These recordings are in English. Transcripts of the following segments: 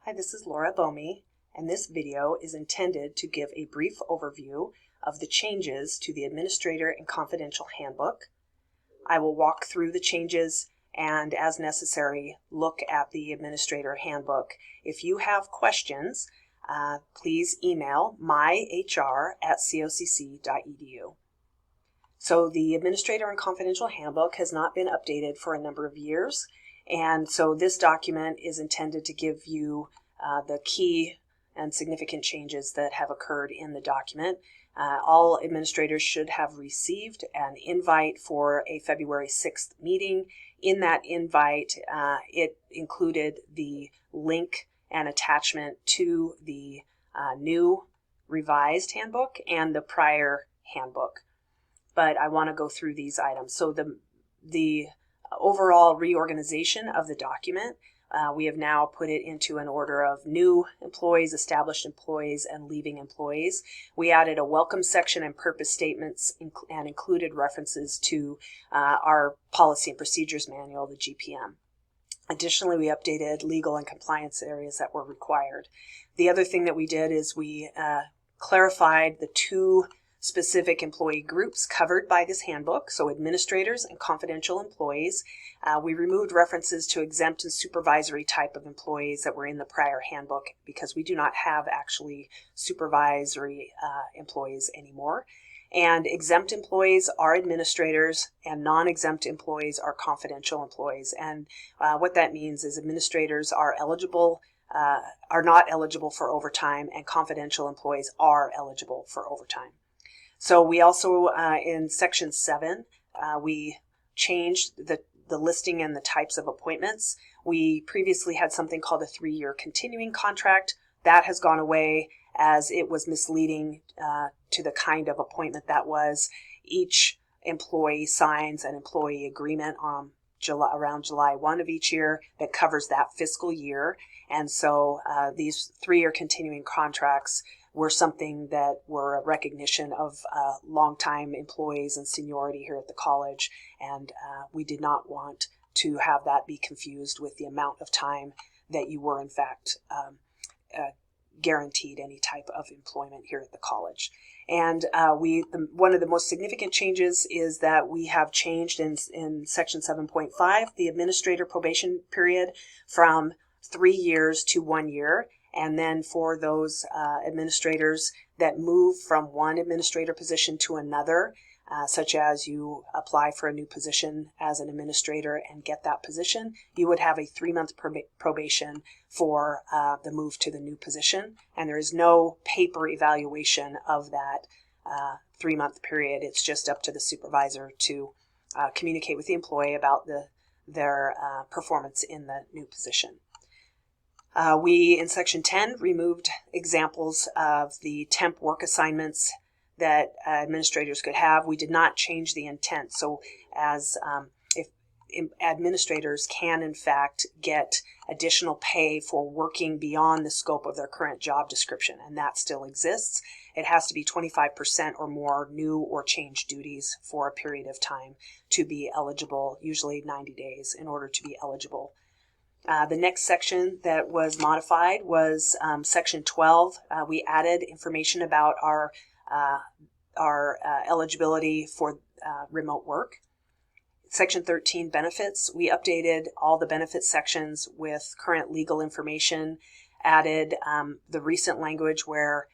Hi, this is Laura Bomi, and this video is intended to give a brief overview of the changes to the Administrator and Confidential Handbook. I will walk through the changes and, as necessary, look at the Administrator Handbook. If you have questions, please email myhr@cocc.edu. So the Administrator and Confidential Handbook has not been updated for a number of years, and so this document is intended to give you the key and significant changes that have occurred in the document. All administrators should have received an invite for a February 6th meeting. In that invite, it included the link and attachment to the new revised handbook and the prior handbook. But I want to go through these items. So the overall reorganization of the document, we have now put it into an order of new employees, established employees, and leaving employees. We added a welcome section and purpose statements and included references to our policy and procedures manual, the GPM. Additionally, we updated legal and compliance areas that were required. The other thing that we did is we clarified the two specific employee groups covered by this handbook, so administrators and confidential employees. We removed references to exempt and supervisory type of employees that were in the prior handbook because we do not have actually supervisory employees anymore. And exempt employees are administrators and non-exempt employees are confidential employees. And what that means is administrators are not eligible for overtime, and confidential employees are eligible for overtime. So we also, in Section 7, we changed the listing and the types of appointments. We previously had something called a 3-year continuing contract. That has gone away as it was misleading to the kind of appointment that was. Each employee signs an employee agreement on around July 1 of each year that covers that fiscal year. And so these 3-year continuing contracts were something that were a recognition of longtime employees and seniority here at the college, and we did not want to have that be confused with the amount of time that you were in fact guaranteed any type of employment here at the college. And one of the most significant changes is that we have changed in Section 7.5 the administrator probation period from 3 years to 1 year. And then for those administrators that move from one administrator position to another, such as you apply for a new position as an administrator and get that position, you would have a 3-month probation for the move to the new position. And there is no paper evaluation of that 3-month period. It's just up to the supervisor to communicate with the employee about their performance in the new position. We, in Section 10, removed examples of the temp work assignments that administrators could have. We did not change the intent. So as if administrators can, in fact, get additional pay for working beyond the scope of their current job description, and that still exists. It has to be 25% or more new or changed duties for a period of time to be eligible, usually 90 days, in order to be eligible. The next section that was modified was Section 12. We added information about our eligibility for remote work. Section 13, benefits. We updated all the benefits sections with current legal information, added the recent language where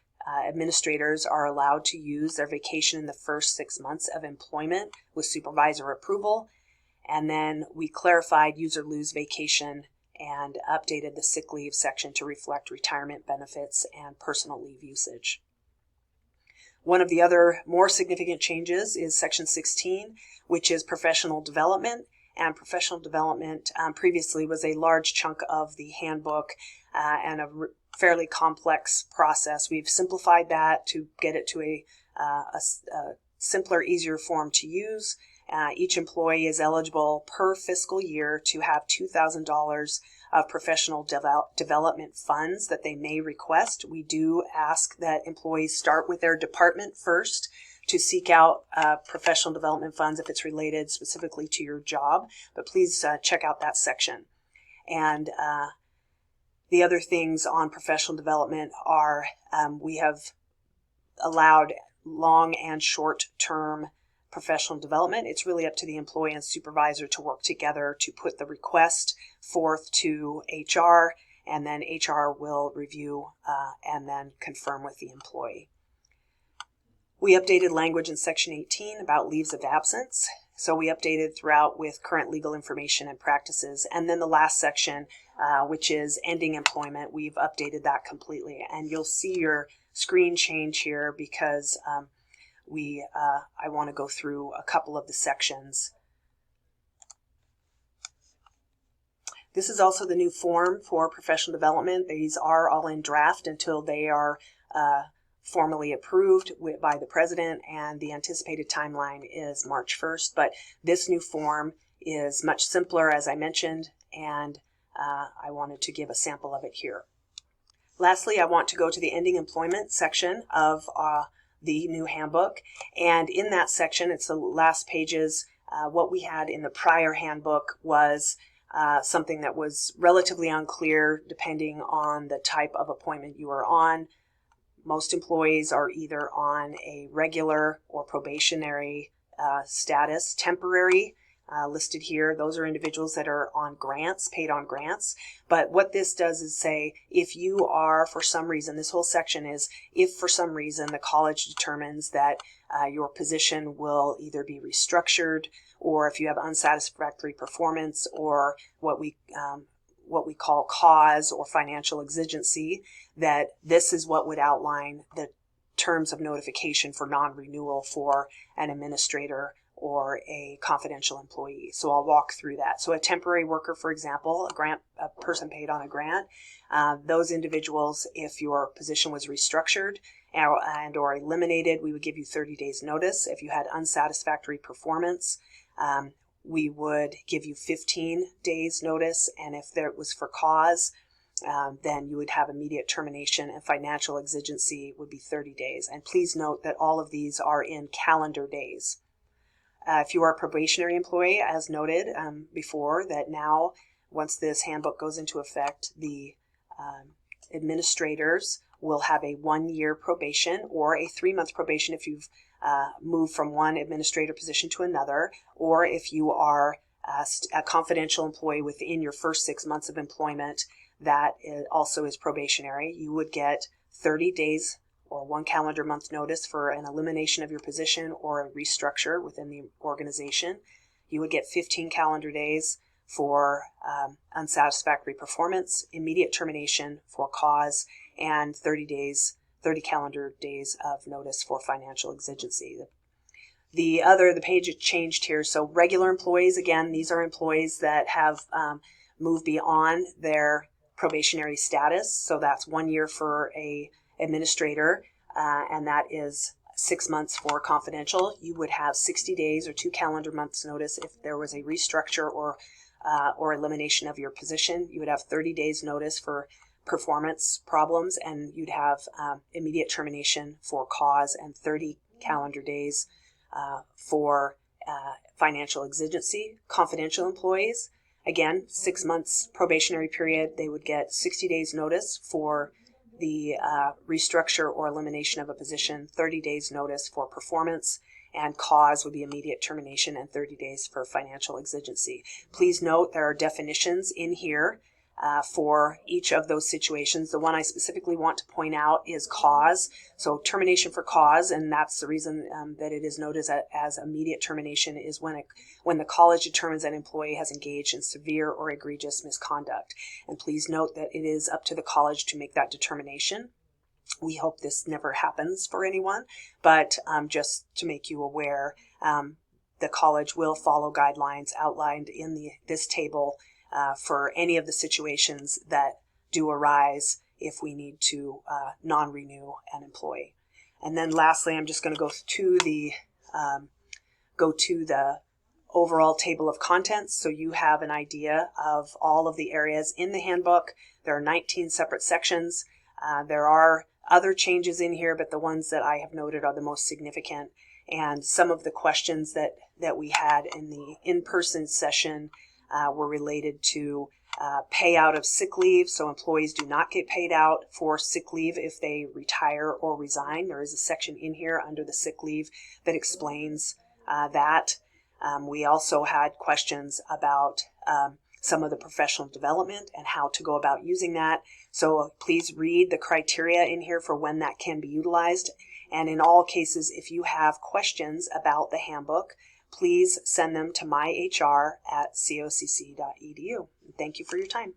administrators are allowed to use their vacation in the first 6 months of employment with supervisor approval. And then we clarified use or lose vacation and updated the sick leave section to reflect retirement benefits and personal leave usage. One of the other more significant changes is Section 16, which is professional development. And professional development previously was a large chunk of the handbook and a fairly complex process. We've simplified that to get it to a simpler, easier form to use. Each employee is eligible per fiscal year to have $2,000 of professional development funds that they may request. We do ask that employees start with their department first to seek out professional development funds if it's related specifically to your job, but please check out that section. And The other things on professional development are we have allowed long and short-term professional development. It's really up to the employee and supervisor to work together to put the request forth to HR, and then HR will review and then confirm with the employee. We updated language in Section 18 about leaves of absence. So we updated throughout with current legal information and practices. And then the last section, which is ending employment, we've updated that completely. And you'll see your screen change here because I want to go through a couple of the sections. This is also the new form for professional development. These are all in draft until they are formally approved by the president, and the anticipated timeline is March 1st. But this new form is much simpler, as I mentioned, and I wanted to give a sample of it here. Lastly, I want to go to the ending employment section of the new handbook, and in that section, it's the last pages. What we had in the prior handbook was something that was relatively unclear depending on the type of appointment you were on. Most employees are either on a regular or probationary status. Temporary, listed here, those are individuals that are on grants, paid on grants. But what this does is say, if you are, for some reason, this whole section is, if for some reason the college determines that your position will either be restructured, or if you have unsatisfactory performance, or what we call cause or financial exigency, that this is what would outline the terms of notification for non-renewal for an administrator or a confidential employee. So I'll walk through that. So a temporary worker, for example, a person paid on a grant, those individuals, if your position was restructured and or eliminated, we would give you 30 days notice. If you had unsatisfactory performance, we would give you 15 days notice, and if there was for cause, then you would have immediate termination, and financial exigency would be 30 days. And please note that all of these are in calendar days. If you are a probationary employee, as noted before, that now, once this handbook goes into effect, the administrators will have a 1-year probation or a 3-month probation if you've moved from one administrator position to another, or if you are a confidential employee within your first 6 months of employment, that also is probationary. You would get 30 days or 1 calendar month notice for an elimination of your position or a restructure within the organization. You would get 15 calendar days for unsatisfactory performance, immediate termination for cause, and 30 calendar days of notice for financial exigency. The page changed here. So regular employees, again, these are employees that have moved beyond their probationary status. So that's 1 year for a administrator, and that is 6 months for confidential. You would have 60 days or 2 calendar months notice if there was a restructure or elimination of your position. You would have 30 days notice for performance problems, and you'd have immediate termination for cause, and 30 calendar days for financial exigency. Confidential employees, again, 6 months probationary period, they would get 60 days notice for the restructure or elimination of a position, 30 days notice for performance, and cause would be immediate termination, and 30 days for financial exigency. Please note there are definitions in here for each of those situations. The one I specifically want to point out is cause. So termination for cause, and that's the reason that it is noted as immediate termination, is when the college determines an employee has engaged in severe or egregious misconduct. And please note that it is up to the college to make that determination. We hope this never happens for anyone, but just to make you aware, the college will follow guidelines outlined in this table for any of the situations that do arise if we need to non-renew an employee. And then lastly, I'm just going to go to the overall table of contents so you have an idea of all of the areas in the handbook. There are 19 separate sections. There are other changes in here, but the ones that I have noted are the most significant. And some of the questions that we had in the in-person session were related to payout of sick leave, so employees do not get paid out for sick leave if they retire or resign. There is a section in here under the sick leave that explains that. We also had questions about some of the professional development and how to go about using that. So please read the criteria in here for when that can be utilized. And in all cases, if you have questions about the handbook, please send them to myhr@cocc.edu. Thank you for your time.